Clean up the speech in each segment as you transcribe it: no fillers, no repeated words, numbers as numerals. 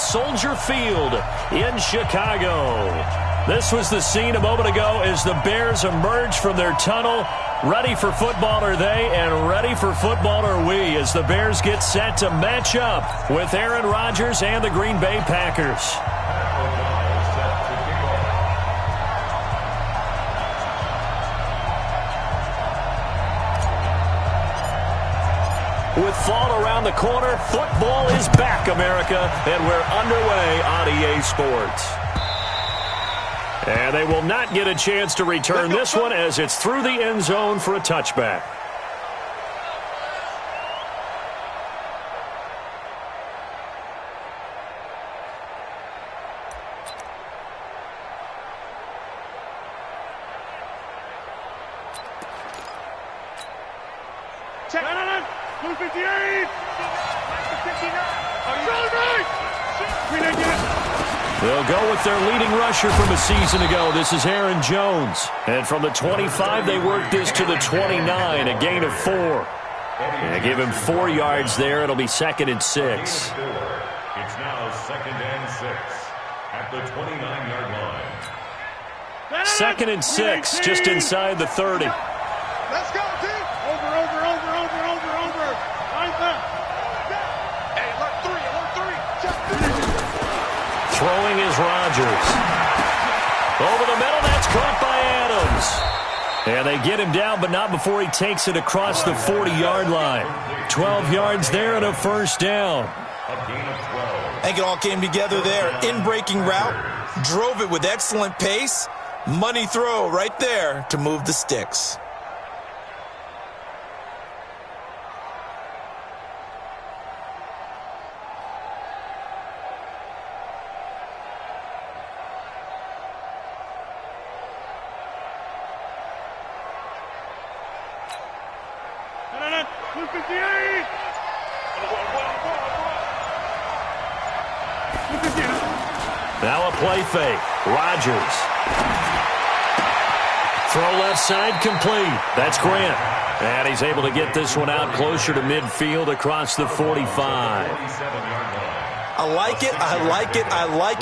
Soldier Field in Chicago. This was the scene a moment ago as the Bears emerge from their tunnel. Ready for football are they, and ready for football are we, as the Bears get set to match up with Aaron Rodgers and the Green Bay Packers. With fall around the corner, football is back, America, and we're underway on EA Sports. And they will not get a chance to return this one as it's through the end zone for a touchback. Check. 258. 59. They'll go with their leading rusher from a season ago. This is Aaron Jones. And from the 25, they work this to the 29, a gain of 4. And give him 4 yards there. It'll be 2nd and 6. It's now 2nd and 6 at the 29-yard line. 2nd and 6, just inside the 30. Let's go, team. Over. Line left. Hey, alert 3. Check. Throwing is Rodgers. Over the middle, that's caught by Adams. And they get him down, but not before he takes it across the 40-yard line. 12 yards there and a first down. I think it all came together there. In-breaking route, drove it with excellent pace. Money throw right there to move the sticks. Now a play fake. Rodgers. Throw left side complete. That's Grant. And he's able to get this one out closer to midfield across the 45. I like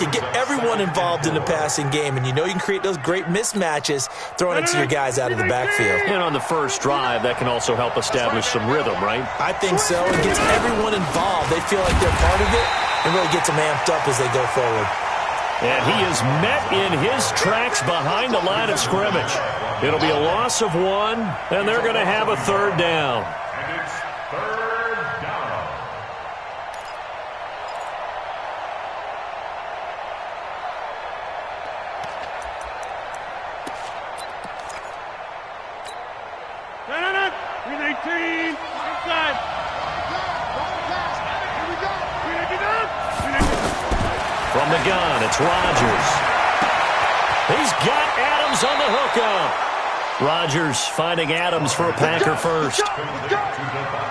it. Get everyone involved in the passing game. And you know you can create those great mismatches throwing it to your guys out of the backfield. And on the first drive, that can also help establish some rhythm, right? I think so. It gets everyone involved. They feel like they're part of it and really gets them amped up as they go forward. And he is met in his tracks behind the line of scrimmage. It'll be a loss of 1, and they're going to have a 3rd down. And it's 3rd down. No. 318. Inside. Here we go. From the gun, it's Rodgers. He's got Adams on the hookup. Rodgers finding Adams for a Packer first.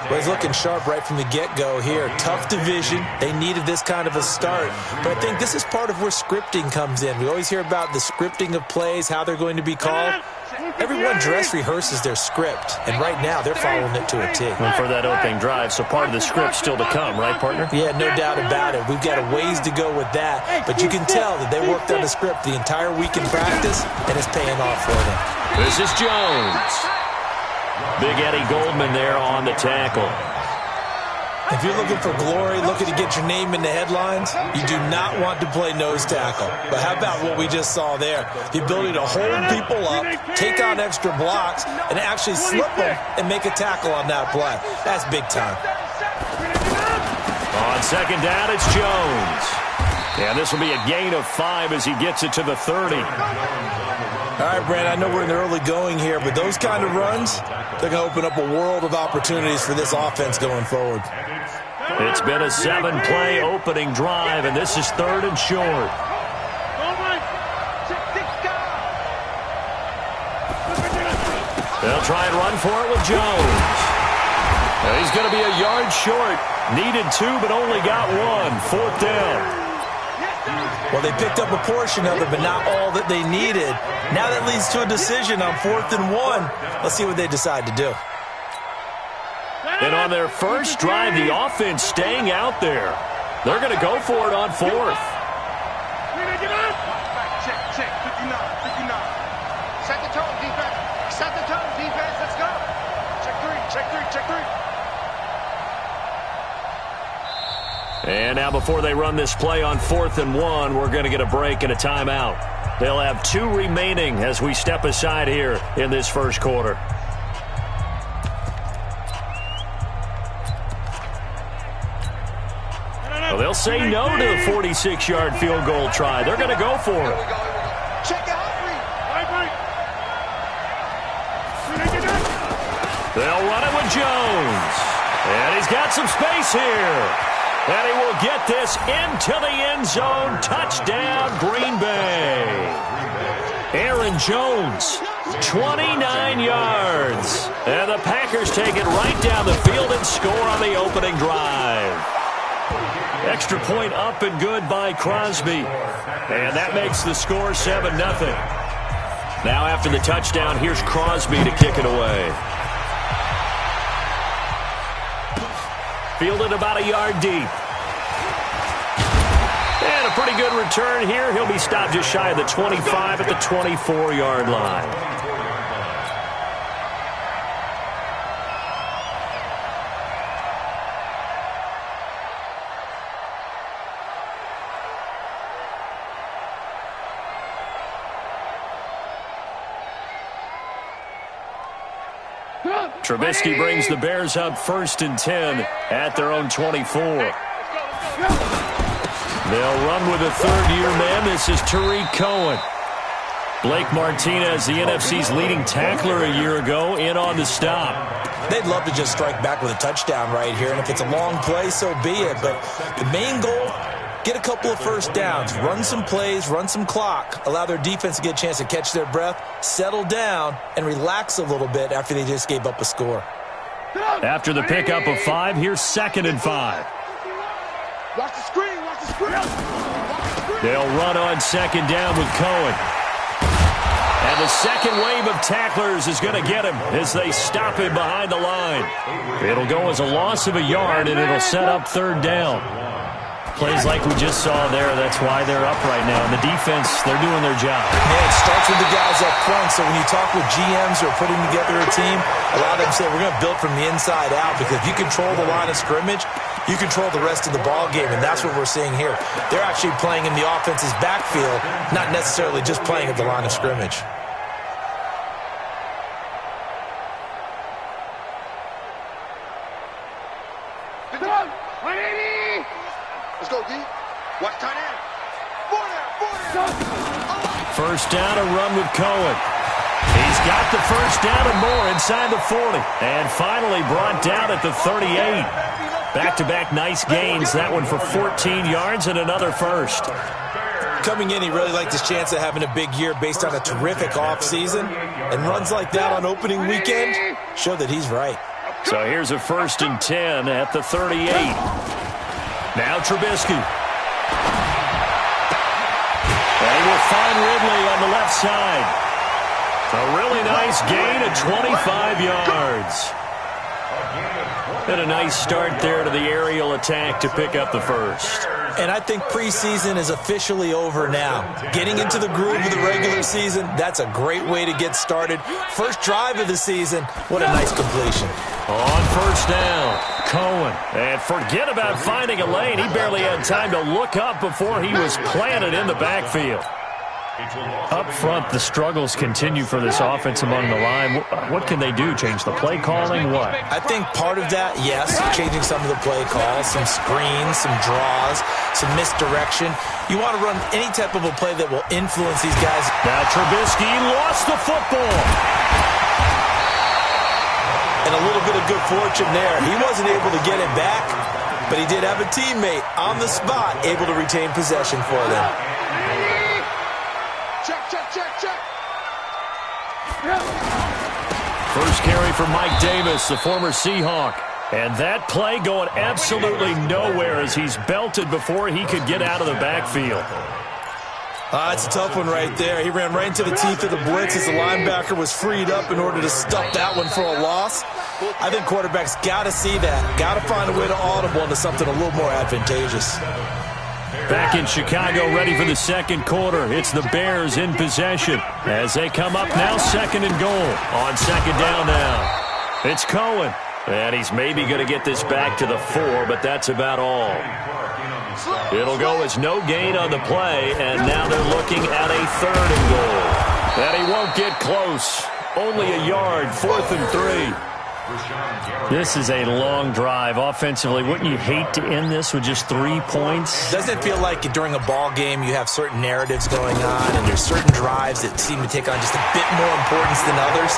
Well, he's looking sharp right from the get-go here. Tough division. They needed this kind of a start. But I think this is part of where scripting comes in. We always hear about the scripting of plays, how they're going to be called. Everyone dress rehearses their script, and right now they're following it to a T. And for that opening drive, so part of the script still to come, right, partner? Yeah, no doubt about it. We've got a ways to go with that, but you can tell that they worked on the script the entire week in practice, and it's paying off for them. This is Jones. Big Eddie Goldman there on the tackle. If you're looking for glory, looking to get your name in the headlines, you do not want to play nose tackle. But how about what we just saw there? The ability to hold people up, take on extra blocks, and actually slip them and make a tackle on that play. That's big time. On 2nd down, it's Jones. And this will be a gain of 5 as he gets it to the 30. All right, Brent, I know we're in the early going here, but those kind of runs, they're going to open up a world of opportunities for this offense going forward. It's been a 7-play opening drive, and this is 3rd and short. They'll try and run for it with Jones. He's going to be a yard short. Needed 2, but only got 1. 4th down. Well, they picked up a portion of it, but not all that they needed. Now that leads to a decision on 4th and 1. Let's see what they decide to do. And on their first drive, the offense staying out there. They're going to go for it on fourth. Check, 59. Set the tone, defense. Set the tone, defense. Let's go. Check three. And now before they run this play on 4th and 1, we're going to get a break and a timeout. They'll have 2 remaining as we step aside here in this first quarter. Well, they'll say no to the 46-yard field goal try. They're going to go for it. Check out. They'll run it with Jones. And he's got some space here. And he will get this into the end zone. Touchdown, Green Bay. Aaron Jones, 29 yards. And the Packers take it right down the field and score on the opening drive. Extra point up and good by Crosby. And that makes the score 7-0. Now after the touchdown, here's Crosby to kick it away. Fielded about a yard deep. And a pretty good return here. He'll be stopped just shy of the 25 at the 24-yard line. Trubisky brings the Bears up 1st and 10 at their own 24. They'll run with a third-year man. This is Tariq Cohen. Blake Martinez, the NFC's leading tackler a year ago, in on the stop. They'd love to just strike back with a touchdown right here, and if it's a long play, so be it. But the main goal, get a couple of first downs, run some plays, run some clock, allow their defense to get a chance to catch their breath, settle down, and relax a little bit after they just gave up a score. After the pickup of 5, here's 2nd and 5. Watch the screen. They'll run on 2nd down with Cohen. And the second wave of tacklers is going to get him as they stop him behind the line. It'll go as a loss of a yard, and it'll set up 3rd down. Plays like we just saw there, that's why they're up right now. And the defense, they're doing their job. Yeah, it starts with the guys up front, so when you talk with GMs who are putting together a team, a lot of them say we're going to build from the inside out, because if you control the line of scrimmage, you control the rest of the ball game, and that's what we're seeing here. They're actually playing in the offense's backfield, not necessarily just playing at the line of scrimmage. Let's go, D. Watch tight end. 40. 1st down, a run with Cohen. He's got the 1st down and more inside the 40. And finally brought down at the 38. Back-to-back nice gains. That one for 14 yards and another first. Coming in, he really liked his chance of having a big year based on a terrific offseason. And runs like that on opening weekend show that he's right. So here's a 1st and 10 at the 38. Now Trubisky. And he will find Ridley on the left side. A really nice gain of 25 yards. And a nice start there to the aerial attack to pick up the first. And I think preseason is officially over now. Getting into the groove of the regular season, that's a great way to get started. First drive of the season, what a nice completion. On 1st down, Cohen. And forget about finding a lane. He barely had time to look up before he was planted in the backfield. Up front, the struggles continue for this offense among the line. What can they do? Change the play calling? What? I think part of that, yes, changing some of the play calls, some screens, some draws, some misdirection. You want to run any type of a play that will influence these guys. Now Trubisky lost the football. And a little bit of good fortune there. He wasn't able to get it back, but he did have a teammate on the spot able to retain possession for them. Check. First carry for Mike Davis, the former Seahawk. And that play going absolutely nowhere as he's belted before he could get out of the backfield. It's a tough one right there. He ran right into the teeth of the blitz as the linebacker was freed up in order to stuff that one for a loss. I think quarterbacks got to see that. Got to find a way to audible into something a little more advantageous. Back in Chicago, ready for the second quarter. It's the Bears in possession as they come up now, second and goal. On second down now. It's Cohen. And he's maybe going to get this back to the 4, but that's about all. It'll go as no gain on the play, and now they're looking at a third and goal. And he won't get close. Only a yard, 4th and 3. This is a long drive offensively. Wouldn't you hate to end this with just 3 points? Doesn't it feel like during a ball game you have certain narratives going on and there's certain drives that seem to take on just a bit more importance than others?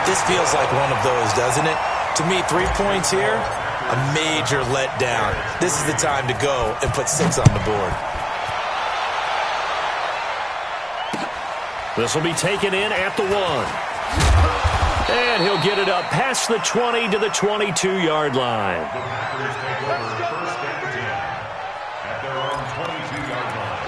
This feels like one of those, doesn't it? To me, 3 points here, a major letdown. This is the time to go and put 6 on the board. This will be taken in at the 1. And he'll get it up past the 20 to the 22-yard line. The Packers take over first and 10 at their own 22-yard line.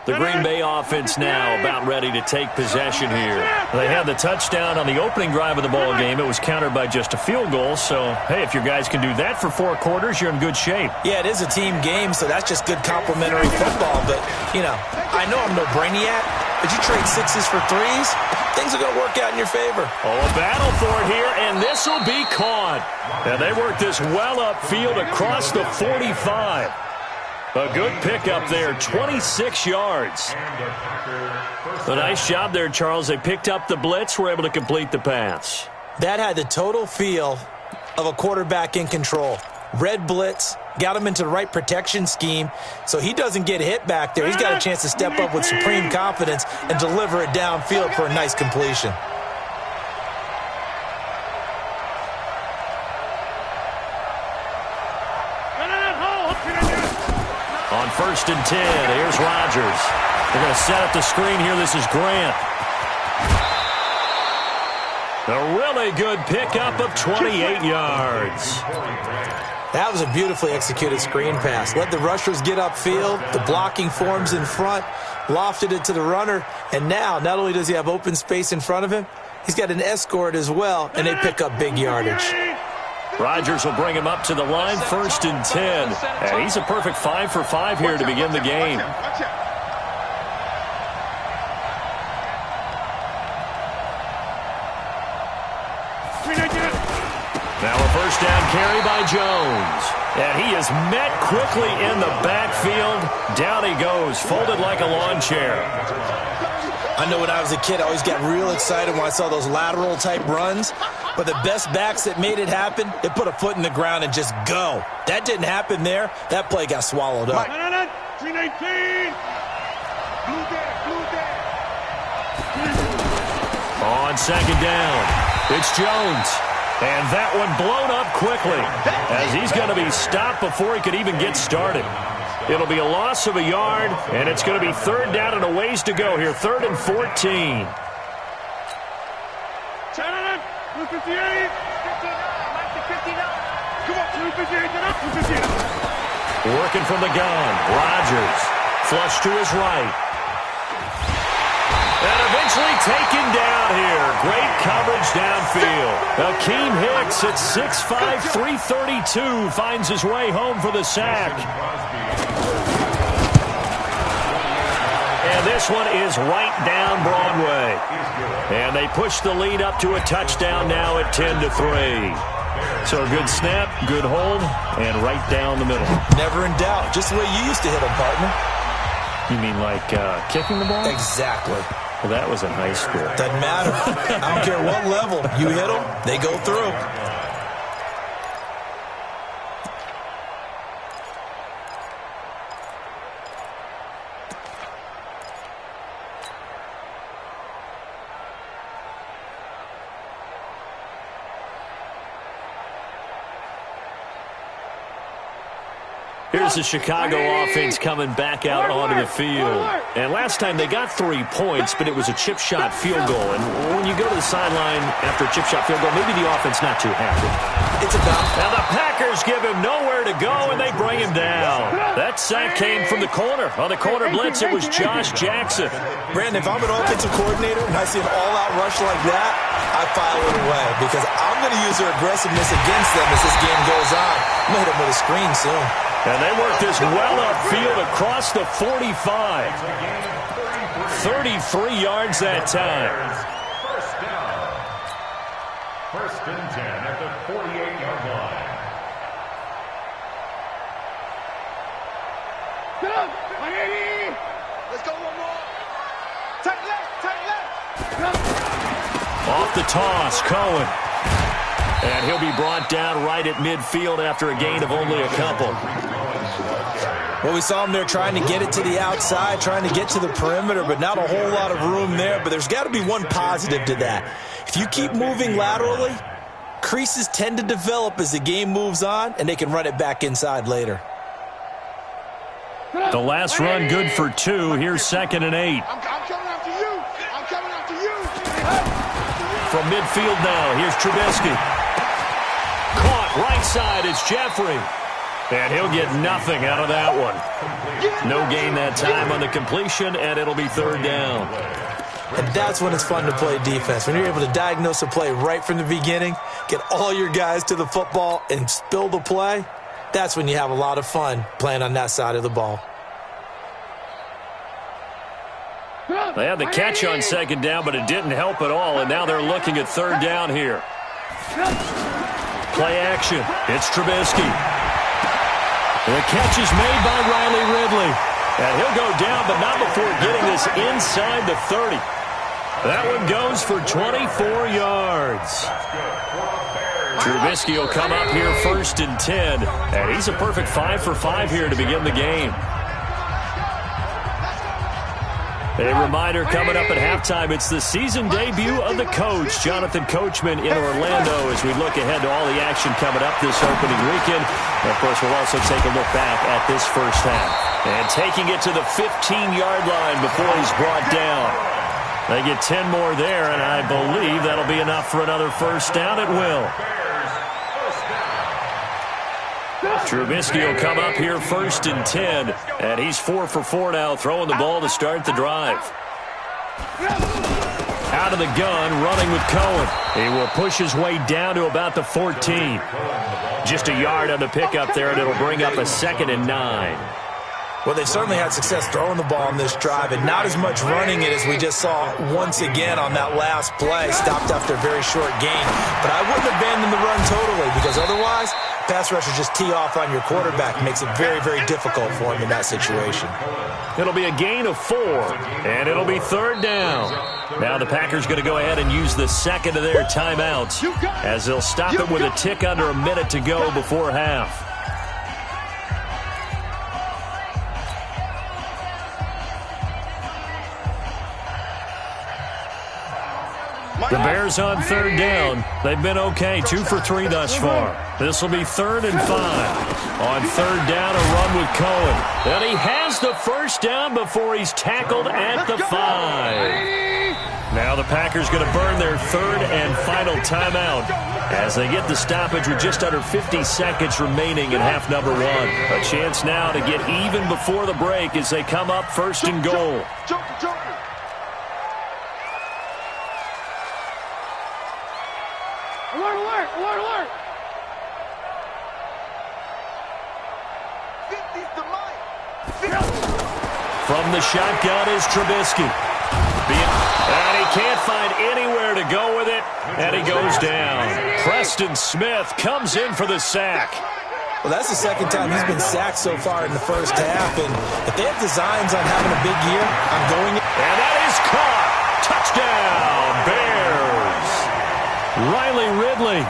The Green Bay offense now about ready to take possession here. They had the touchdown on the opening drive of the ball game. It was countered by just a field goal. So, hey, if your guys can do that for 4 quarters, you're in good shape. Yeah, it is a team game, so that's just good complimentary football. But, you know, I know I'm no brainiac, but you trade 6s for 3s, things are going to work out in your favor. Oh, a battle for it here, and this will be caught. And they work this well upfield across the 45. A good pickup there, 26 yards. A nice job there, Charles. They picked up the blitz, were able to complete the pass. That had the total feel of a quarterback in control. Red blitz, got him into the right protection scheme, so he doesn't get hit back there. He's got a chance to step up with supreme confidence and deliver it downfield for a nice completion. On 1st and 10, here's Rodgers. They're going to set up the screen here. This is Grant. A really good pickup of 28 yards. That was a beautifully executed screen pass. Let the rushers get upfield. The blocking forms in front. Lofted it to the runner. And now, not only does he have open space in front of him, he's got an escort as well, and they pick up big yardage. Rodgers will bring him up to the line, 1st and 10. And he's a perfect 5 for 5 here to begin the game. Now a 1st down carry by Jones. And he is met quickly in the backfield. Down he goes, folded like a lawn chair. I know when I was a kid, I always got real excited when I saw those lateral-type runs. But the best backs that made it happen, they put a foot in the ground and just go. That didn't happen there. That play got swallowed up. 319. On 2nd down, it's Jones. And that one blown up quickly as he's going to be stopped before he could even get started. It'll be a loss of a yard, and it's going to be 3rd down and a ways to go here, 3rd and 14. Working from the gun, Rodgers, flush to his right. And eventually taken down here. Great coverage downfield. Akeem Hicks at 6'5", 332 finds his way home for the sack. And this one is right down Broadway. And they push the lead up to a touchdown now at 10-3. So a good snap, good hold, and right down the middle. Never in doubt. Just the way you used to hit them, partner. You mean like kicking the ball? Exactly. Well, that was in high school. Doesn't matter. I don't care what level. You hit them, they go through. Here's the Chicago offense coming back out onto the field. And last time they got 3 points, but it was a chip shot field goal. And when you go to the sideline after a chip shot field goal. Maybe the offense not too happy. It's about. Now the Packers give him nowhere to go, and they bring him down. That sack came from the corner. On the corner blitz, it was Josh Jackson. Brandon, if I'm an offensive coordinator and I see an all-out rush like that, I file it away because I'm going to use their aggressiveness against them as this game goes on. I'm going to hit them with a screen soon. And they work this well upfield across the 45. 33 yards that time. First down. First and 10 at the 48-yard line. Let's go one more. Take left. Off the toss, Cohen. And he'll be brought down right at midfield after a gain of only a couple. Well, we saw him there trying to get it to the outside, trying to get to the perimeter, but not a whole lot of room there. But there's got to be one positive to that. If you keep moving laterally, creases tend to develop as the game moves on, and they can run it back inside later. The last run good for 2. Here's 2nd and 8. I'm coming after you. I'm coming after you. From midfield now, here's Trubisky. Caught right side, it's Jeffrey. And he'll get nothing out of that one. No gain that time on the completion, and it'll be 3rd down. And that's when it's fun to play defense. When you're able to diagnose a play right from the beginning, get all your guys to the football, and spill the play, that's when you have a lot of fun playing on that side of the ball. They had the catch on 2nd down, but it didn't help at all, and now they're looking at 3rd down here. Play action. It's Trubisky. The catch is made by Riley Ridley. And he'll go down, but not before getting this inside the 30. That one goes for 24 yards. Trubisky will come up here 1st and 10. And he's a perfect 5 for 5 here to begin the game. A reminder coming up at halftime, it's the season debut of the coach, Jonathan Coachman, in Orlando, as we look ahead to all the action coming up this opening weekend. And, of course, we'll also take a look back at this first half. And taking it to the 15-yard line before he's brought down. They get 10 more there, and I believe that'll be enough for another first down. It will. Trubisky will come up here 1st and 10, and he's 4 for 4 now, throwing the ball to start the drive. Out of the gun, running with Cohen. He will push his way down to about the 14. Just a yard on the pickup there, and it'll bring up a 2nd and 9. Well, they've certainly had success throwing the ball on this drive, and not as much running it as we just saw once again on that last play, stopped after a very short gain. But I wouldn't abandon the run totally, because otherwise, pass rushers just tee off on your quarterback. Makes it very, very difficult for him in that situation. It'll be a gain of 4, and it'll be 3rd down. Now the Packers going to go ahead and use the 2nd of their timeouts, as they'll stop it with a tick under a minute to go before half. The Bears on 3rd down. They've been okay, 2 for 3 thus far. This will be 3rd and 5. On 3rd down, a run with Cohen. And he has the first down before he's tackled at the 5. Now the Packers going to burn their 3rd and final timeout as they get the stoppage with just under 50 seconds remaining in half number 1. A chance now to get even before the break as they come up 1st and goal. Alert, alert, alert, alert! 50's the mic. From the shotgun is Trubisky. And he can't find anywhere to go with it, and he goes down. Preston Smith comes in for the sack. Well, that's the 2nd time he's been sacked so far in the first half, and if they have designs on having a big year, I'm going. And that is caught. Touchdown, Bears. Riley Ridley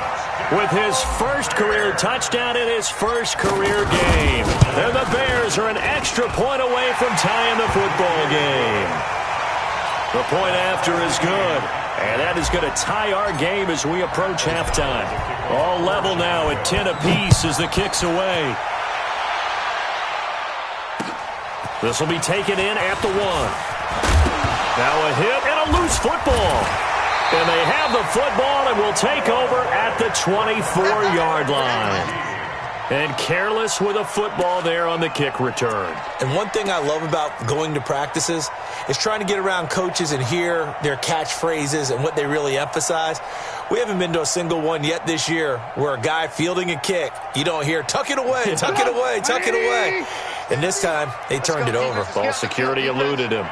with his first career touchdown in his first career game. And the Bears are an extra point away from tying the football game. The point after is good. And that is going to tie our game as we approach halftime. All level now at 10 apiece as the kick's away. This will be taken in at the 1. Now a hit and a loose football. And they have the football and will take over at the 24-yard line. And careless with a football there on the kick return. And one thing I love about going to practices is trying to get around coaches and hear their catchphrases and what they really emphasize. We haven't been to a single one yet this year where a guy fielding a kick, you don't hear, tuck it away, tuck it away, tuck it away. And this time, they turned it over. Ball security eluded him.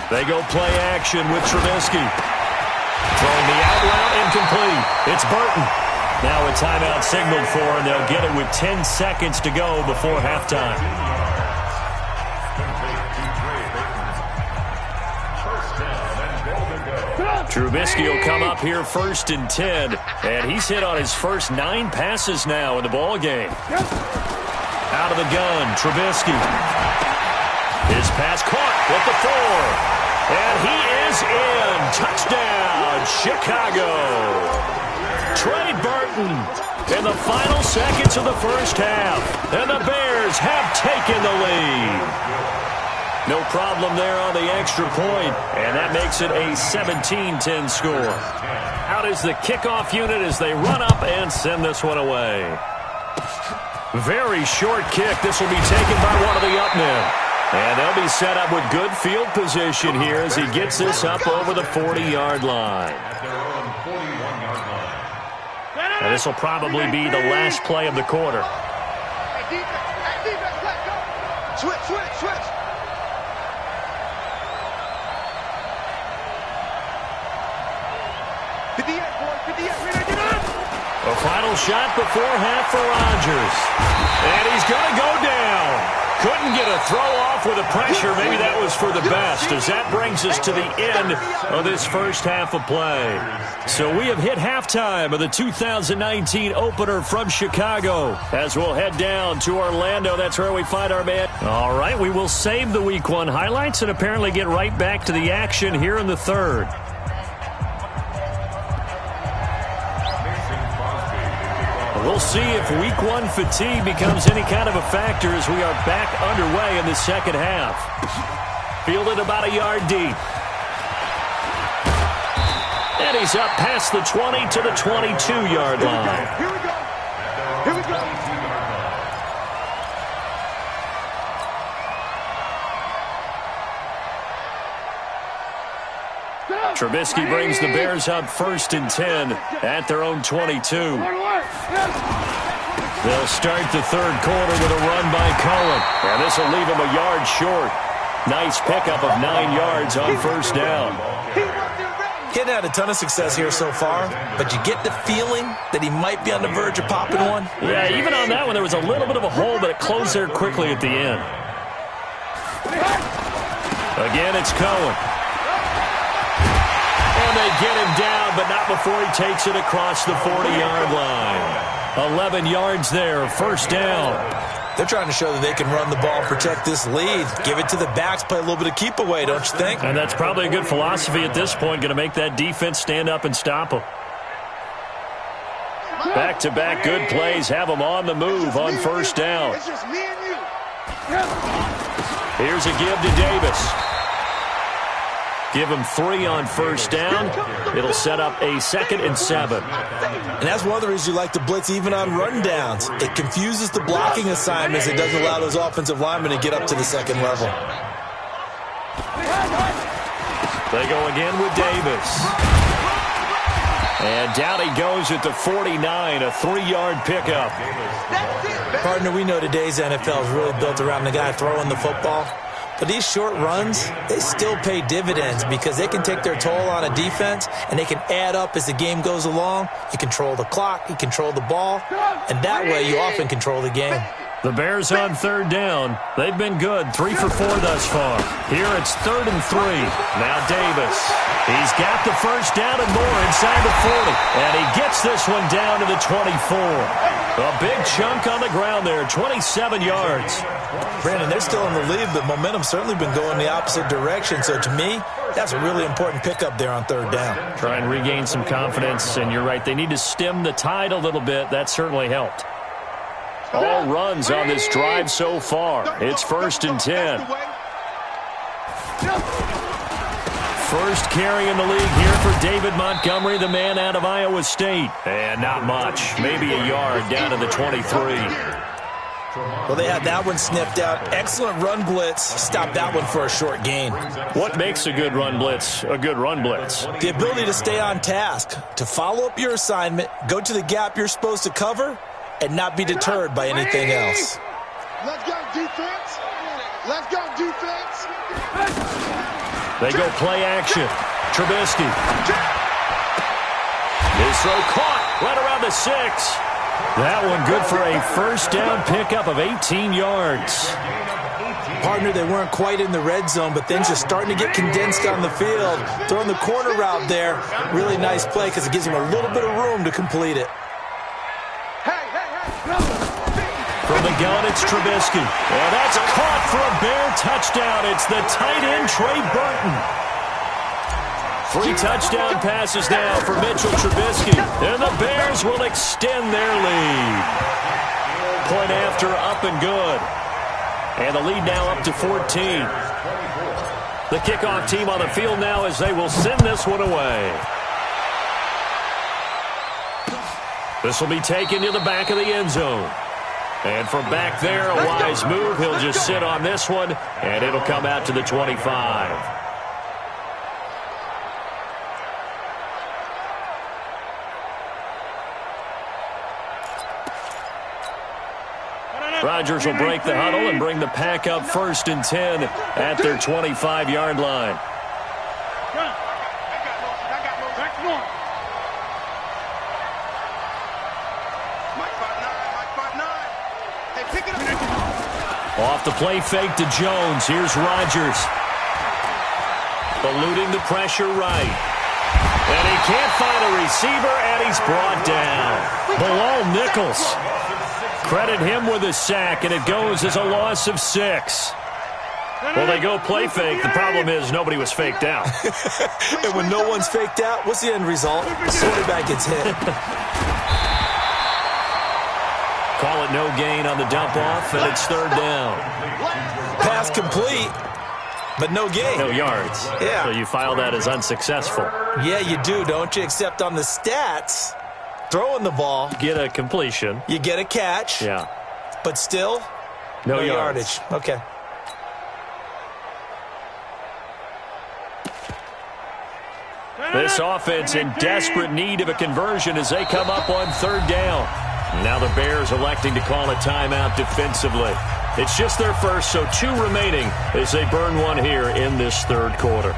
They go play action with Trubisky. Throwing the out route incomplete. It's Burton. Now a timeout signaled for, and they'll get it with 10 seconds to go before halftime. Trubisky will come up here 1st and 10, and he's hit on his first 9 passes now in the ball game. Out of the gun, Trubisky. His pass caught with the 4. And he is in. Touchdown, Chicago. Trey Burton in the final seconds of the first half. And the Bears have taken the lead. No problem there on the extra point. And that makes it a 17-10 score. Out is the kickoff unit as they run up and send this one away. Very short kick. This will be taken by one of the up men. And they'll be set up with good field position here as he gets this up over the 40-yard line. And this will probably be the last play of the quarter. Switch. A final shot before half for Rodgers. And he's going to go down. Couldn't get a throw off with the pressure. Maybe that was for the best, as that brings us to the end of this first half of play. So we have hit halftime of the 2019 opener from Chicago. As we'll head down to Orlando, that's where we find our man. All right, we will save the Week 1 highlights and apparently get right back to the action here in the third. We'll see if Week 1 fatigue becomes any kind of a factor as we are back underway in the second half. Fielded about a yard deep. And he's up past the 20 to the 22-yard line. Here we go. Trubisky brings the Bears up 1st and 10 at their own 22. They'll start the third quarter with a run by Cohen. And this will leave him a yard short. Nice pickup of 9 yards on first down. Hadn't had a ton of success here so far, but you get the feeling that he might be on the verge of popping one. Yeah, even on that one, there was a little bit of a hole, but it closed there quickly at the end. Again, it's Cohen. And they get him down, but not before he takes it across the 40-yard line. 11 yards there, first down. They're trying to show that they can run the ball, protect this lead. Give it to the backs, play a little bit of keep away, don't you think? And that's probably a good philosophy at this point, going to make that defense stand up and stop them. Back-to-back good plays have them on the move on first down. It's just me and you. Here's a give to Davis. Give him 3 on first down. It'll set up a 2nd and 7. And that's one of the reasons you like to blitz even on run downs. It confuses the blocking assignments. It doesn't allow those offensive linemen to get up to the second level. They go again with Davis. And down he goes at the 49, a 3-yard pickup. Partner, we know today's NFL is really built around the guy throwing the football. But these short runs, they still pay dividends because they can take their toll on a defense and they can add up as the game goes along. You control the clock, you control the ball, and that way you often control the game. The Bears on third down. They've been good, 3 for 4 thus far. Here it's 3rd and 3. Now Davis. He's got the first down and more inside the 40. And he gets this one down to the 24. A big chunk on the ground there, 27 yards. Brandon, they're still in the lead, but momentum's certainly been going the opposite direction. So to me, that's a really important pickup there on third down. Try and regain some confidence, and you're right. They need to stem the tide a little bit. That certainly helped. All runs on this drive so far. It's 1st and 10. First carry in the league here for David Montgomery, the man out of Iowa State. And not much, maybe a yard down to the 23. Well, they had that one sniffed out. Excellent run blitz. Stopped that one for a short gain. What makes a good run blitz a good run blitz? The ability to stay on task, to follow up your assignment, go to the gap you're supposed to cover, and not be deterred by anything else. Let's go, defense. Let's go, defense. They go play action. Trubisky. His throw caught right around the 6. That one good for a first down pickup of 18 yards. Partner, they weren't quite in the red zone, but things are starting to get condensed on the field. Throwing the corner route there, really nice play because it gives him a little bit of room to complete it. From the gun, it's Trubisky. And that's caught for a Bear touchdown. It's the tight end, Trey Burton. 3 touchdown passes now for Mitchell Trubisky. And the Bears will extend their lead. Point after, up and good. And the lead now up to 14. The kickoff team on the field now as they will send this one away. This will be taken to the back of the end zone. And from back there, a wise move. He'll just sit on this one, and it'll come out to the 25. Rodgers will break the huddle and bring the pack up 1st and 10 at their 25-yard line. Off the play fake to Jones. Here's Rodgers. Eluding the pressure right. And he can't find a receiver, and he's brought down. Below Nichols. Credit him with a sack, and it goes as a loss of 6. Well, they go play fake. The problem is nobody was faked out. And when no one's faked out, what's the end result? Quarterback gets hit. Call it no gain on the dump off, and it's 3rd down. Pass complete, but no gain. No yards. Yeah. So you file that as unsuccessful. Yeah, you do, don't you? Except on the stats, throwing the ball. Get a completion. You get a catch. Yeah. But still, no yardage. Okay. This offense in desperate need of a conversion as they come up on 3rd down. Now the Bears electing to call a timeout defensively. It's just their first, so 2 remaining as they burn one here in this 3rd quarter.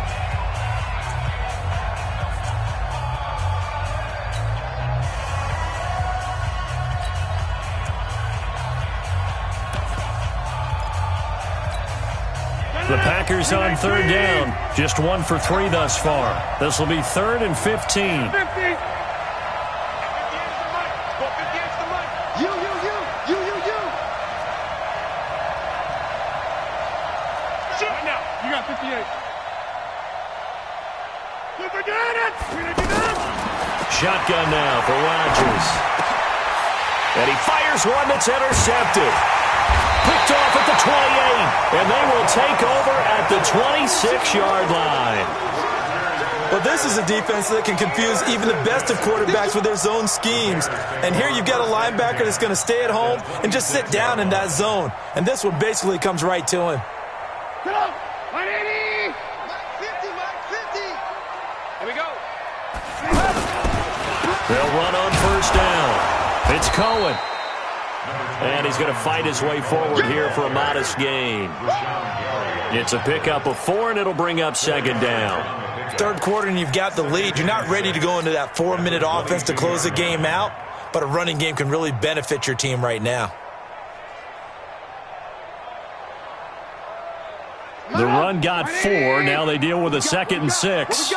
The Packers on 3rd down. Just 1 for 3 thus far. This will be 3rd and 15. Shotgun now for Rodgers. And he fires one that's intercepted. Picked off at the 28. And they will take over at the 26-yard line. Well, this is a defense that can confuse even the best of quarterbacks with their zone schemes. And here you've got a linebacker that's going to stay at home and just sit down in that zone. And this one basically comes right to him. Get up! 180! Mike 50! Here we go. They'll run on 1st down. It's Cohen. And he's going to fight his way forward here for a modest gain. It's a pickup of 4, and it'll bring up 2nd down. 3rd quarter, and you've got the lead. You're not ready to go into that 4-minute offense to close the game out, but a running game can really benefit your team right now. The run got 4. Now they deal with a 2nd and 6.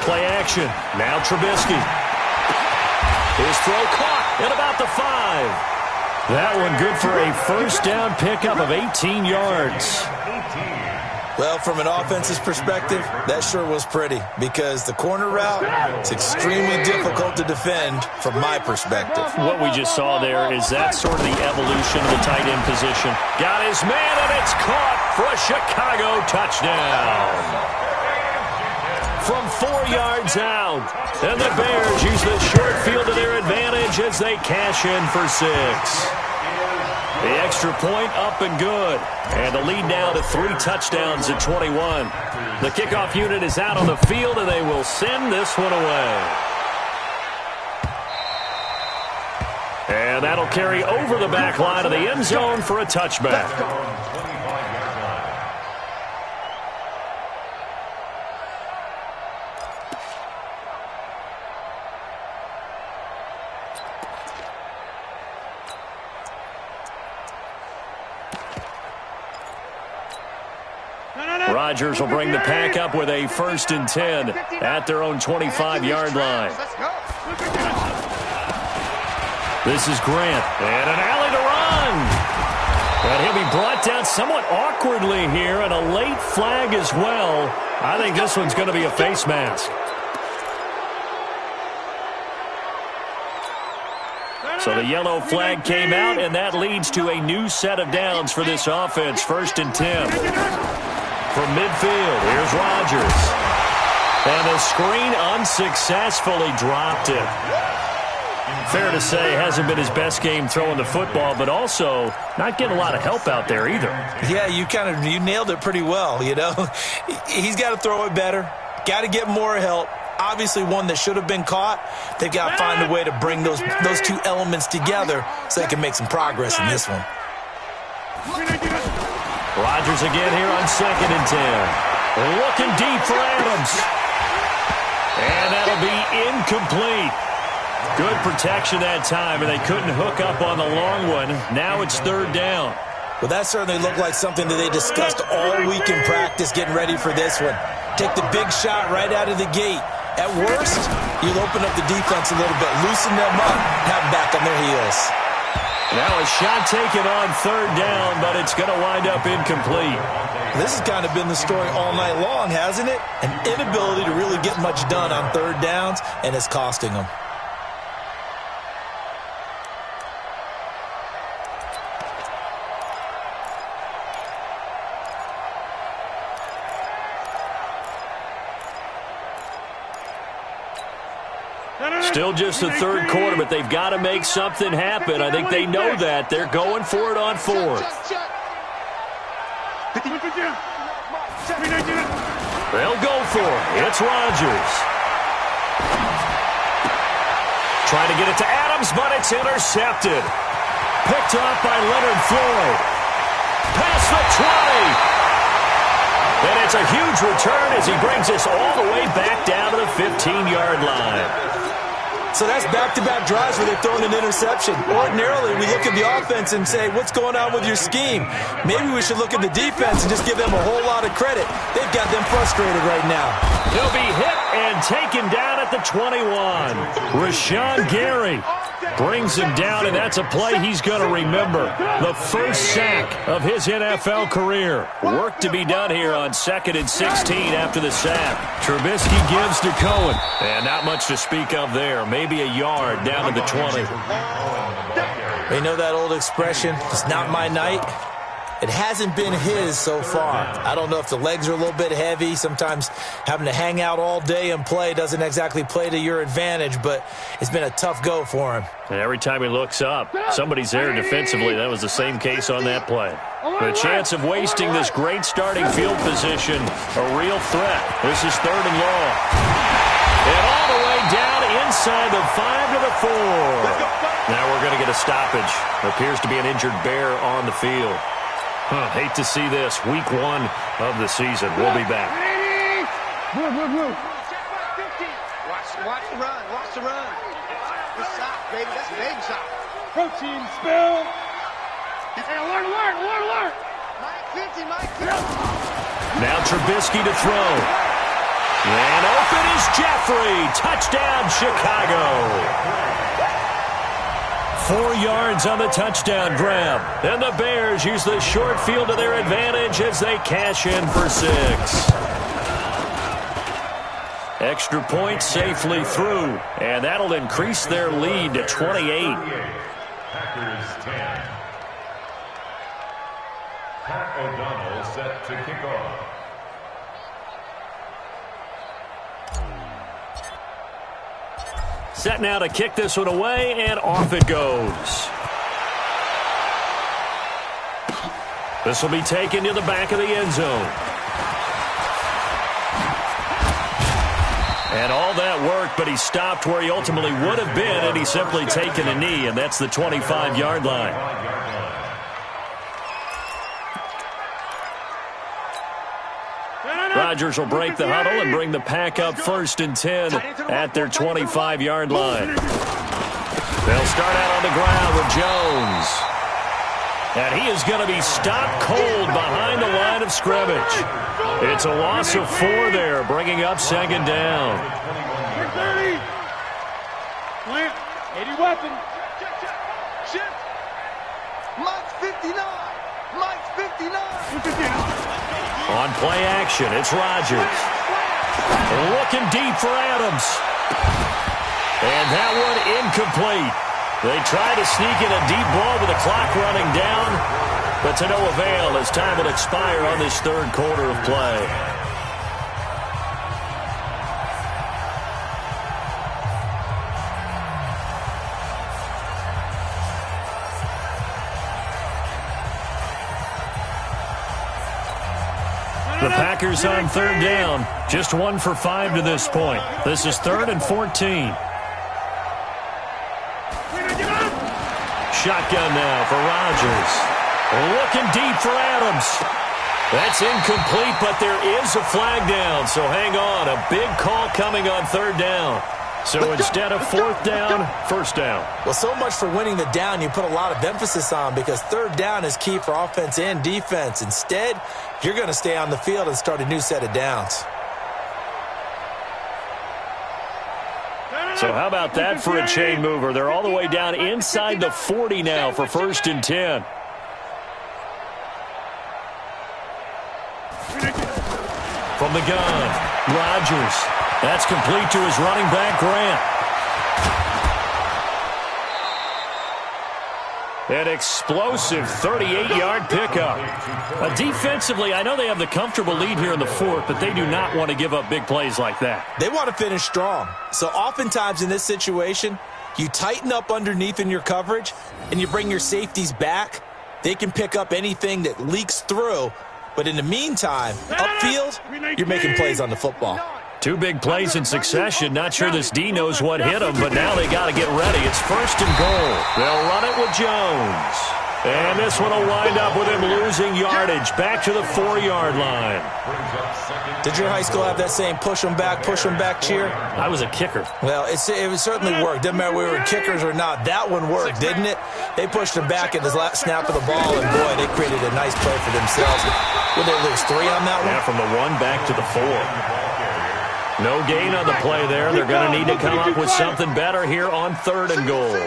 Play action. Now Trubisky. His throw caught at about the 5. That one good for a first down pickup of 18 yards. Well, from an offense's perspective, that sure was pretty because the corner route is extremely difficult to defend from my perspective. What we just saw there is that sort of the evolution of the tight end position. Got his man, and it's caught for a Chicago touchdown. From 4 yards out, and the Bears use the short field to their advantage as they cash in for 6. The extra point up and good. And the lead now to 3 touchdowns at 21. The kickoff unit is out on the field, and they will send this one away. And that'll carry over the back line of the end zone for a touchback. Rodgers will bring the pack up with a 1st and 10 at their own 25-yard line. This is Grant, and an alley to run. And he'll be brought down somewhat awkwardly here, and a late flag as well. I think this one's going to be a face mask. So the yellow flag came out, and that leads to a new set of downs for this offense. 1st and 10. From midfield, here's Rodgers. And the screen unsuccessfully dropped it. Fair to say, hasn't been his best game throwing the football, but also not getting a lot of help out there either. Yeah, you nailed it pretty well, you know. He's got to throw it better. Got to get more help. Obviously one that should have been caught. They've got to find a way to bring those two elements together so they can make some progress in this one. Rodgers again here on 2nd and 10. Looking deep for Adams. And that'll be incomplete. Good protection that time, and they couldn't hook up on the long one. Now it's 3rd down. Well, that certainly looked like something that they discussed all week in practice getting ready for this one. Take the big shot right out of the gate. At worst, you'll open up the defense a little bit, loosen them up, have them back on their heels. Now a shot taken on 3rd down, but it's going to wind up incomplete. This has kind of been the story all night long, hasn't it? An inability to really get much done on 3rd downs, and it's costing them. Still just the 3rd quarter, but they've got to make something happen. I think they know that. They're going for it on 4th. They'll go for it. It's Rodgers. Trying to get it to Adams, but it's intercepted. Picked up by Leonard Floyd. Past the 20. And it's a huge return as he brings us all the way back down to the 15-yard line. So that's back-to-back drives where they've thrown an interception. Ordinarily, we look at the offense and say, what's going on with your scheme? Maybe we should look at the defense and just give them a whole lot of credit. They've got them frustrated right now. He'll be hit and taken down at the 21. Rashawn Gary brings him down, and that's a play he's going to remember. The first sack of his NFL career. Work to be done here on 2nd and 16 after the sack. Trubisky gives to Cohen. And not much to speak of there. Maybe a yard down to the 20. You know that old expression, it's not my night? It hasn't been his so far. I don't know if the legs are a little bit heavy. Sometimes having to hang out all day and play doesn't exactly play to your advantage, but it's been a tough go for him. And every time he looks up, somebody's there defensively. That was the same case on that play. The chance of wasting this great starting field position, a real threat. This is 3rd and long. And all the way down inside the 5 to the 4. Now we're going to get a stoppage. Appears to be an injured Bear on the field. Hate to see this. Week 1 of the season. We'll be back. Watch the run. Watch the run. Good shot, baby. That's a baby shot. Protein spill. Hey, alert. Mike 50, Mike 50. Now Trubisky to throw. And open is Jeffrey. Touchdown, Chicago. 4 yards on the touchdown grab. And the Bears use the short field to their advantage as they cash in for 6. Extra point safely through, and that'll increase their lead to 28. Packers 10. Pat O'Donnell set to kick off. Set now to kick this one away, and off it goes. This will be taken to the back of the end zone. And all that work, but he stopped where he ultimately would have been, and he's simply taken a knee, and that's the 25-yard line. Rodgers will break the huddle and bring the pack up 1st and 10 at their 25-yard line. They'll start out on the ground with Jones. And he is going to be stopped cold behind the line of scrimmage. It's a loss of 4 there, bringing up 2nd down. 30. Plant. 80 weapon. Shift. Mike's 59. Mike's 59. On play action, it's Rodgers. Looking deep for Adams. And that one incomplete. They try to sneak in a deep ball with the clock running down, but to no avail as time will expire on this 3rd quarter of play. The Packers on 3rd down. Just 1 for 5 to this point. This is 3rd and 14. Shotgun now for Rodgers. Looking deep for Adams. That's incomplete, but there is a flag down, so hang on. A big call coming on 3rd down. So instead of 4th down, 1st down. Well, so much for winning the down you put a lot of emphasis on, because 3rd down is key for offense and defense. Instead, you're going to stay on the field and start a new set of downs. So how about that for a chain mover? They're all the way down inside the 40 now for 1st and 10. From the gun, Rodgers. That's complete to his running back, Grant. An explosive 38-yard pickup. Defensively, I know they have the comfortable lead here in the 4th, but they do not want to give up big plays like that. They want to finish strong. So oftentimes in this situation, you tighten up underneath in your coverage, and you bring your safeties back. They can pick up anything that leaks through. But in the meantime, upfield, you're making plays on the football. 2 big plays in succession. Not sure this D knows what hit him, but now they got to get ready. It's 1st and goal. They'll run it with Jones. And this one will wind up with him losing yardage back to the 4-yard line. Did your high school have that same push them back cheer? I was a kicker. Well, it certainly worked. Didn't matter whether we were kickers or not. That one worked, didn't it? They pushed him back at the last snap of the ball, and boy, they created a nice play for themselves. Would they lose 3 on that one? Yeah, from the 1 back to the 4. No gain on the play there. They're going to need to come up with something better here on 3rd and goal.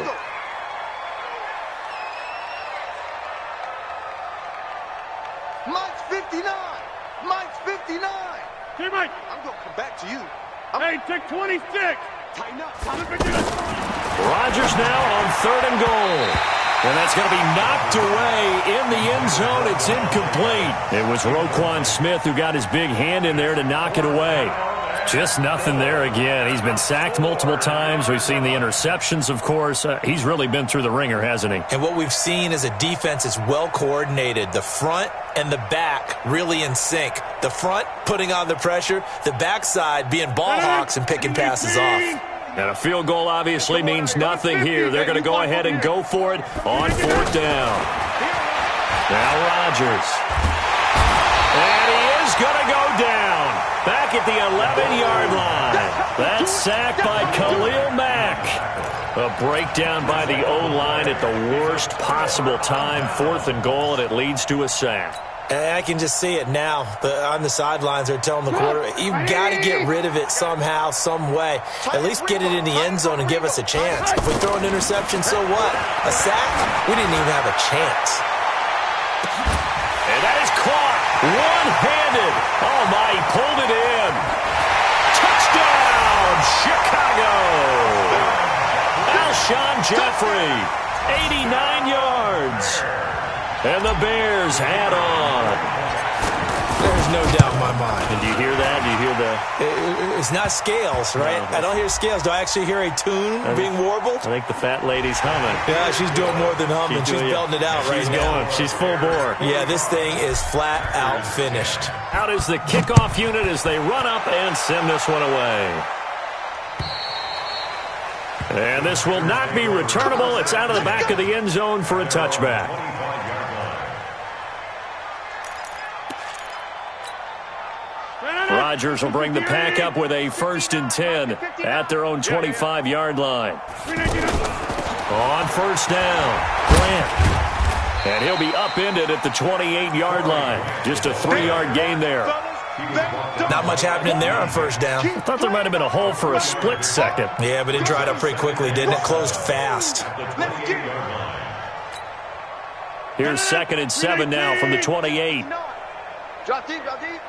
Mike's 59. Mike's 59. Hey, Mike. I'm going to come back to you. Hey, take 26. Tighten up. Rodgers now on 3rd and goal. And that's going to be knocked away in the end zone. It's incomplete. It was Roquan Smith who got his big hand in there to knock it away. Just nothing there again. He's been sacked multiple times. We've seen the interceptions, of course. He's really been through the ringer, hasn't he? And what we've seen is a defense that's well coordinated. The front and the back really in sync. The front putting on the pressure. The backside being ball hawks and picking passes off. And a field goal obviously means nothing here. They're going to go ahead and go for it on 4th down. Now Rodgers. And he is going to go down. Back at the 11-yard line. That's sacked by Khalil Mack. A breakdown by the O-line at the worst possible time. 4th and goal, and it leads to a sack. And I can just see it now. On the sidelines, they're telling the quarterback, you've got to get rid of it somehow, some way. At least get it in the end zone and give us a chance. If we throw an interception, so what? A sack? We didn't even have a chance. And that is caught one-handed. Oh, my, he pulled it in. Touchdown, Chicago. Alshon Jeffrey, 89 yards. And the Bears add on. There's no doubt in my mind. And do you hear that? Do you hear the... It's not scales, right? No. I don't hear scales. Do I actually hear a tune being warbled? I think the fat lady's humming. Yeah, she's doing more than humming. She's belting it out right now. She's full bore. Yeah, this thing is flat out finished. Out is the kickoff unit as they run up and send this one away. And this will not be returnable. It's out of the back of the end zone for a touchback. Rodgers will bring the pack up with a 1st and 10 at their own 25-yard line. On 1st down, Grant. And he'll be upended at the 28-yard line. Just a 3-yard gain there. Not much happening there on 1st down. I thought there might have been a hole for a split second. Yeah, but it dried up pretty quickly, didn't it? Closed fast. Here's 2nd and 7 now from the 28. Drop deep, drop deep.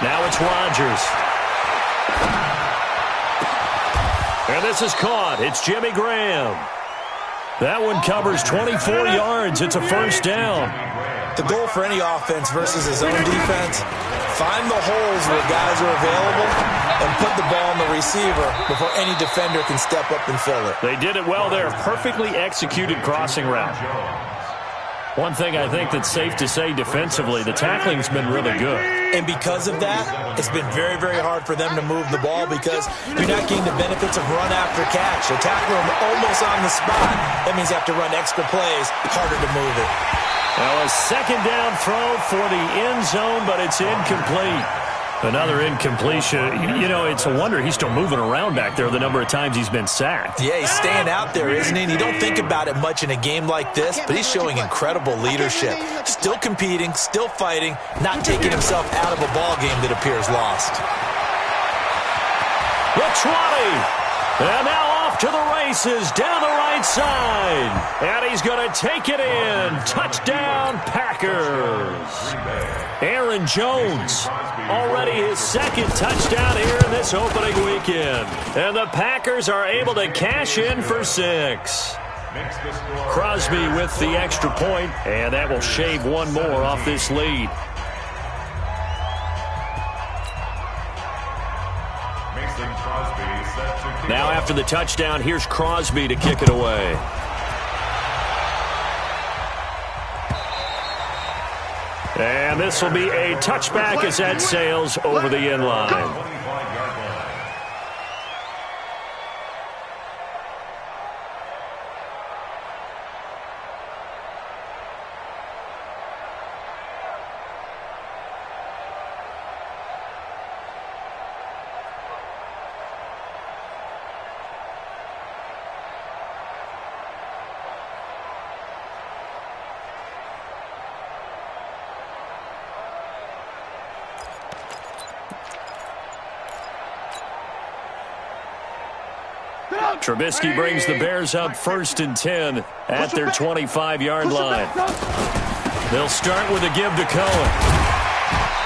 Now it's Rodgers. And this is caught. It's Jimmy Graham. That one covers 24 yards. It's a 1st down. The goal for any offense versus his own defense, find the holes where guys are available and put the ball on the receiver before any defender can step up and fill it. They did it well there. Perfectly executed crossing route. One thing I think that's safe to say defensively, the tackling's been really good. And because of that, it's been very, very hard for them to move the ball because you're not getting the benefits of run after catch. They tackle them almost on the spot. That means you have to run extra plays, harder to move it. Now a 2nd down throw for the end zone, but it's incomplete. Another incompletion. You know, it's a wonder he's still moving around back there the number of times he's been sacked. Yeah, he's staying out there, isn't he? And you don't think about it much in a game like this, but he's showing incredible leadership. Still competing, still fighting, not taking himself out of a ball game that appears lost. The 20. And now off to the races down the right side. And he's going to take it in. Touchdown, Packers. Aaron Jones, already his 2nd touchdown here in this opening weekend. And the Packers are able to cash in for 6. Crosby with the extra point, and that will shave one more off this lead. Now after the touchdown, here's Crosby to kick it away. And this will be a touchback as that sails over the end line. Trubisky brings the Bears up 1st and 10 at their 25-yard line. They'll start with a give to Cohen.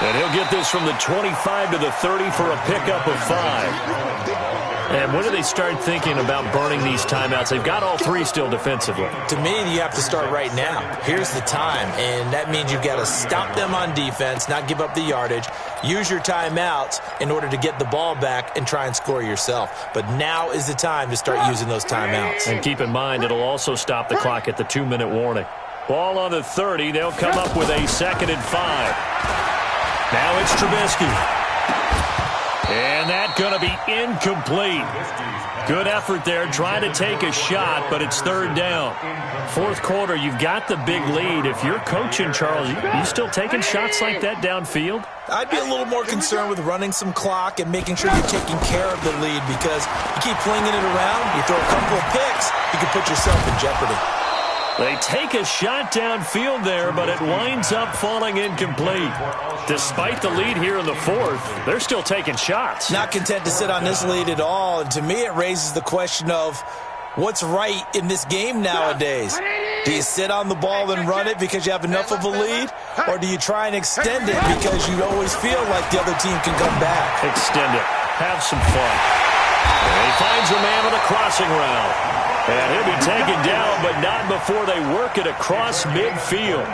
And he'll get this from the 25 to the 30 for a pickup of 5. And when do they start thinking about burning these timeouts? They've got all 3 still defensively. To me, you have to start right now. Here's the time, and that means you've got to stop them on defense, not give up the yardage, use your timeouts in order to get the ball back and try and score yourself. But now is the time to start using those timeouts. And keep in mind, it'll also stop the clock at the 2-minute warning. Ball on the 30. They'll come up with a 2nd and 5. Now it's Trubisky. And that's going to be incomplete. Good effort there, trying to take a shot, but it's 3rd down. 4th quarter, you've got the big lead. If you're coaching, Charles, you still taking shots like that downfield? I'd be a little more concerned with running some clock and making sure you're taking care of the lead because you keep flinging it around, you throw a couple of picks, you can put yourself in jeopardy. They take a shot downfield there, but it winds up falling incomplete. Despite the lead here in the fourth, they're still taking shots. Not content to sit on this lead at all. And to me, it raises the question of what's right in this game nowadays. Do you sit on the ball and run it because you have enough of a lead? Or do you try and extend it because you always feel like the other team can come back? Extend it. Have some fun. And he finds a man on the crossing route. And he'll be taken down, but not before they work it across midfield.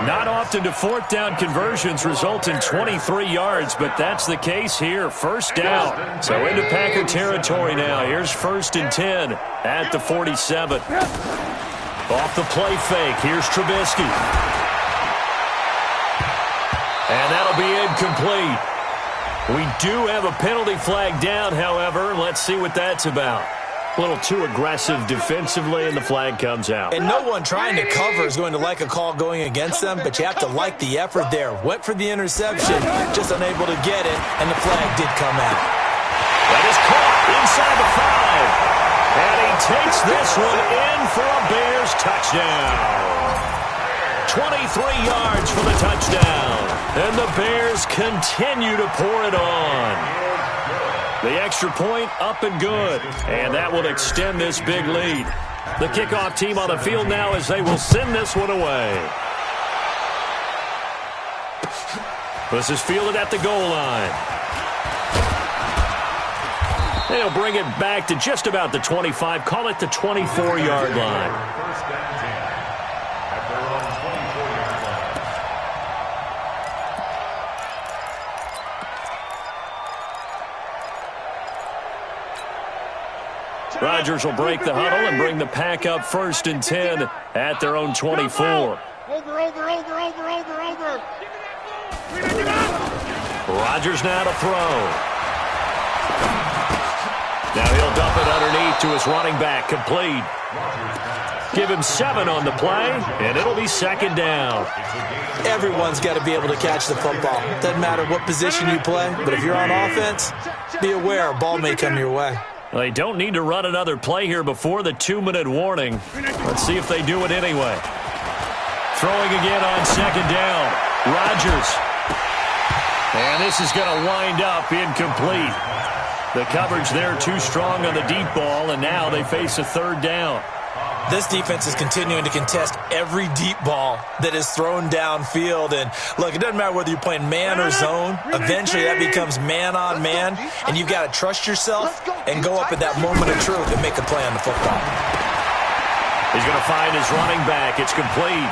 Not often do fourth down conversions result in 23 yards, but that's the case here. First down. So into Packer territory now. Here's 1st and 10 at the 47. Off the play fake. Here's Trubisky. And that'll be incomplete. We do have a penalty flag down, however. Let's see what that's about. A little too aggressive defensively, and the flag comes out. And no one trying to cover is going to like a call going against them, but you have to like the effort there. Went for the interception, just unable to get it, and the flag did come out. That is caught inside the 5. And he takes this one in for a Bears touchdown. 23 yards for the touchdown. And the Bears continue to pour it on. The extra point up and good. And that will extend this big lead. The kickoff team on the field now as they will send this one away. This is fielded at the goal line. They'll bring it back to just about the 25. Call it the 24-yard line. First and 10 at their own 24-yard line. Rodgers will break the huddle and bring the Pack up 1st and 10 at their own 24. Over. Rodgers now to throw. Now he'll dump it underneath to his running back, complete. Give him 7 on the play, and it'll be 2nd down. Everyone's got to be able to catch the football. Doesn't matter what position you play, but if you're on offense, be aware a ball may come your way. Well, they don't need to run another play here before the 2-minute warning. Let's see if they do it anyway. Throwing again on 2nd down. Rodgers. And this is going to wind up incomplete. The coverage there too strong on the deep ball, and now they face a 3rd down. This defense is continuing to contest every deep ball that is thrown downfield. And, look, it doesn't matter whether you're playing man or zone. Eventually that becomes man on man, and you've got to trust yourself and go up at that moment of truth and make a play on the football. He's going to find his running back. It's complete.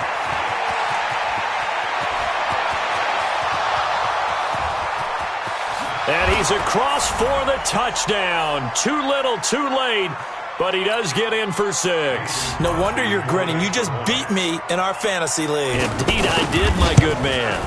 And he's across for the touchdown. Too little, too late. But he does get in for 6. No wonder you're grinning. You just beat me in our fantasy league. Indeed I did, my good man.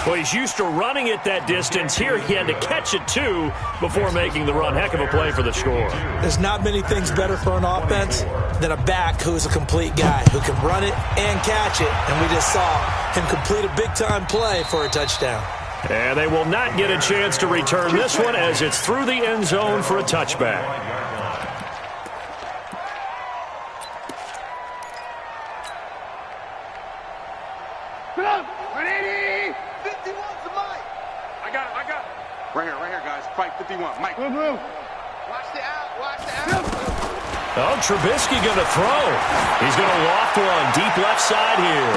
Well, he's used to running it that distance. Here he had to catch it, too, before making the run. Heck of a play for the score. There's not many things better for an offense than a back who's a complete guy, who can run it and catch it. And we just saw him complete a big-time play for a touchdown. And they will not get a chance to return this one as it's through the end zone for a touchback. Right here, guys. Fight 51. Mike. Move. Watch the out. Oh, Trubisky going to throw. He's going to loft one deep left side here.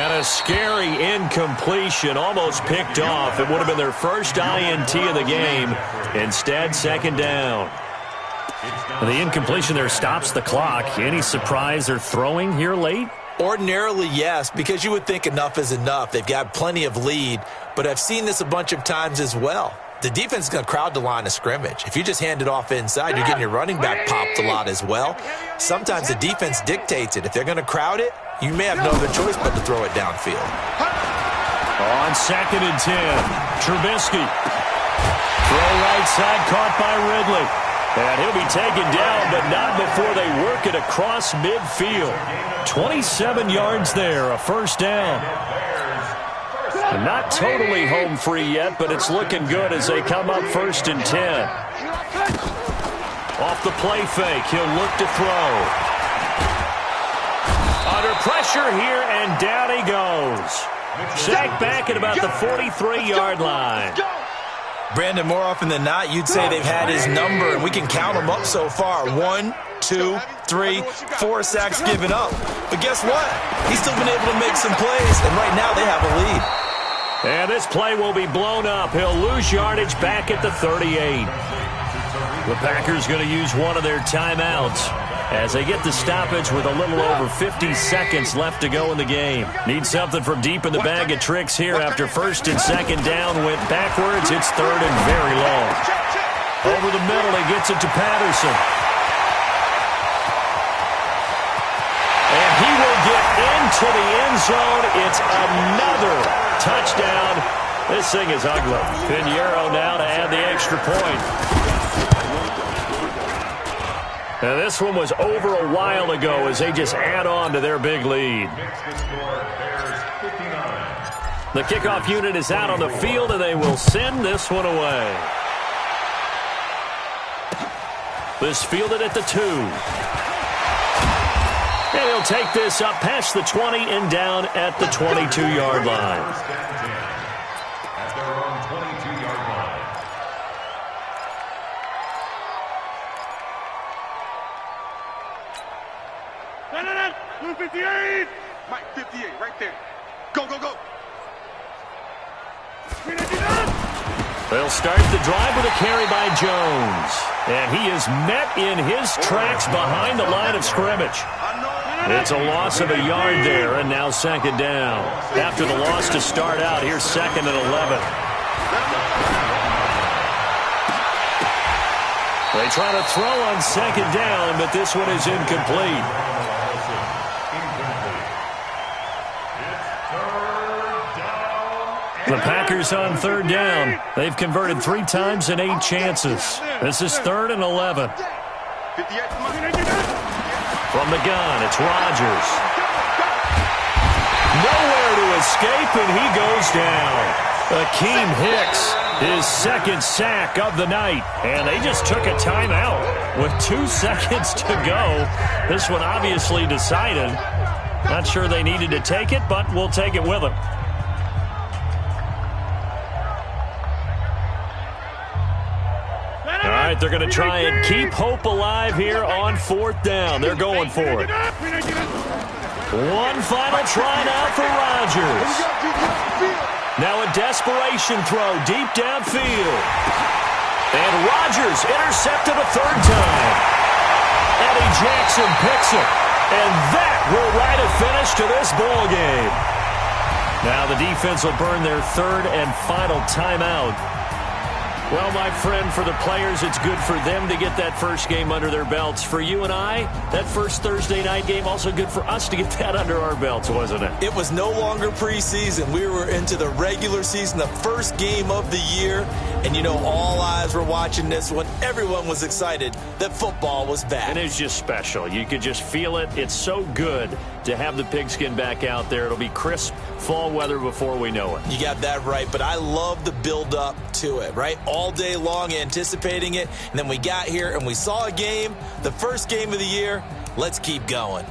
And a scary incompletion, almost picked off. It would have been their first INT of the game. Instead, 2nd down. The incompletion there stops the clock. Any surprise they're throwing here late? Ordinarily, yes, because you would think enough is enough. They've got plenty of lead, but I've seen this a bunch of times as well. The defense is going to crowd the line of scrimmage. If you just hand it off inside, you're getting your running back popped a lot as well. Sometimes the defense dictates it. If they're going to crowd it, you may have no other choice but to throw it downfield. On 2nd and 10, Trubisky. Throw right side, caught by Ridley. And he'll be taken down, but not before they work it across midfield. 27 yards there, a 1st down. Not totally home free yet, but it's looking good as they come up 1st and 10. Off the play fake, he'll look to throw. Under pressure here, and down he goes. Sacked back at about the 43-yard line. Brandon, more often than not, you'd say they've had his number, and we can count them up so far. 1, 2, 3, 4 sacks given up. But guess what? He's still been able to make some plays, and right now they have a lead. And this play will be blown up. He'll lose yardage back at the 38. The Packers going to use one of their timeouts as they get the stoppage with a little over 50 seconds left to go in the game. Need something from deep in the bag of tricks here after first and second down went backwards. It's third and very long. Over the middle, he gets it to Patterson. And he will get into the end zone. It's another touchdown. This thing is ugly. Pinheiro now to add the extra point. Now this one was over a while ago as they just add on to their big lead. The kickoff unit is out on the field, and they will send this one away. This fielded at the 2. And he'll take this up past the 20 and down at the 22-yard line. Blue 58! Mike, 58, right there. Go, go, go. They'll start the drive with a carry by Jones. And he is met in his tracks behind the line of scrimmage. It's a loss of a yard there, and now second down. After the loss to start out, here's second and 11. They try to throw on second down, but this one is incomplete. The Packers on third down. They've converted 3 times in 8 chances. This is third and 11. From the gun, it's Rodgers. Nowhere to escape, and he goes down. Akeem Hicks, his second sack of the night. And they just took a timeout with 2 seconds to go. This one obviously decided. Not sure they needed to take it, but we'll take it with them. All right, they're going to try and keep hope alive here on fourth down. They're going for it. One final try now for Rodgers. Now a desperation throw deep downfield. And Rodgers intercepted a third time. Eddie Jackson picks it. And that will write a finish to this ball game. Now the defense will burn their third and final timeout. Well, my friend, for the players, it's good for them to get that first game under their belts. For you and I, that first Thursday night game, also good for us to get that under our belts, wasn't it? It was no longer preseason. We were into the regular season, the first game of the year. And, you know, all eyes were watching this one. Everyone was excited that football was back. And it's just special. You could just feel it. It's so good to have the pigskin back out there. It'll be crisp fall weather before we know it. You got that right, but I love the build-up to it, right? All day long anticipating it, and then we got here and we saw a game, the first game of the year. Let's keep going.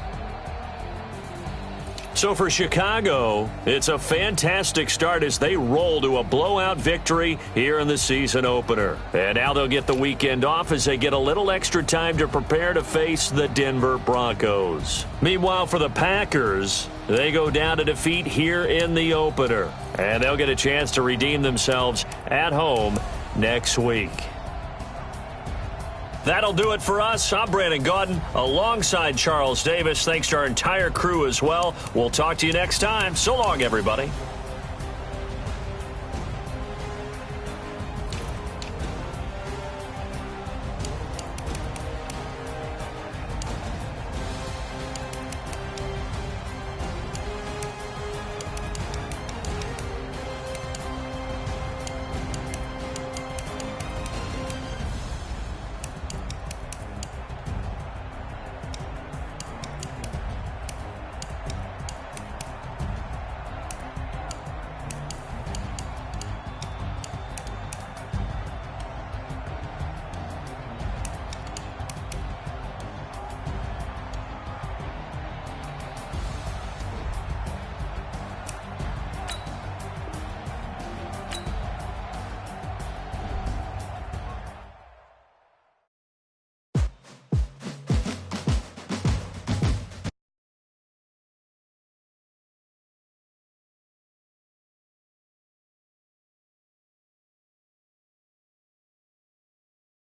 So for Chicago, it's a fantastic start as they roll to a blowout victory here in the season opener. And now they'll get the weekend off as they get a little extra time to prepare to face the Denver Broncos. Meanwhile, for the Packers, they go down to defeat here in the opener. And they'll get a chance to redeem themselves at home next week. That'll do it for us. I'm Brandon Gaudin alongside Charles Davis. Thanks to our entire crew as well. We'll talk to you next time. So long, everybody.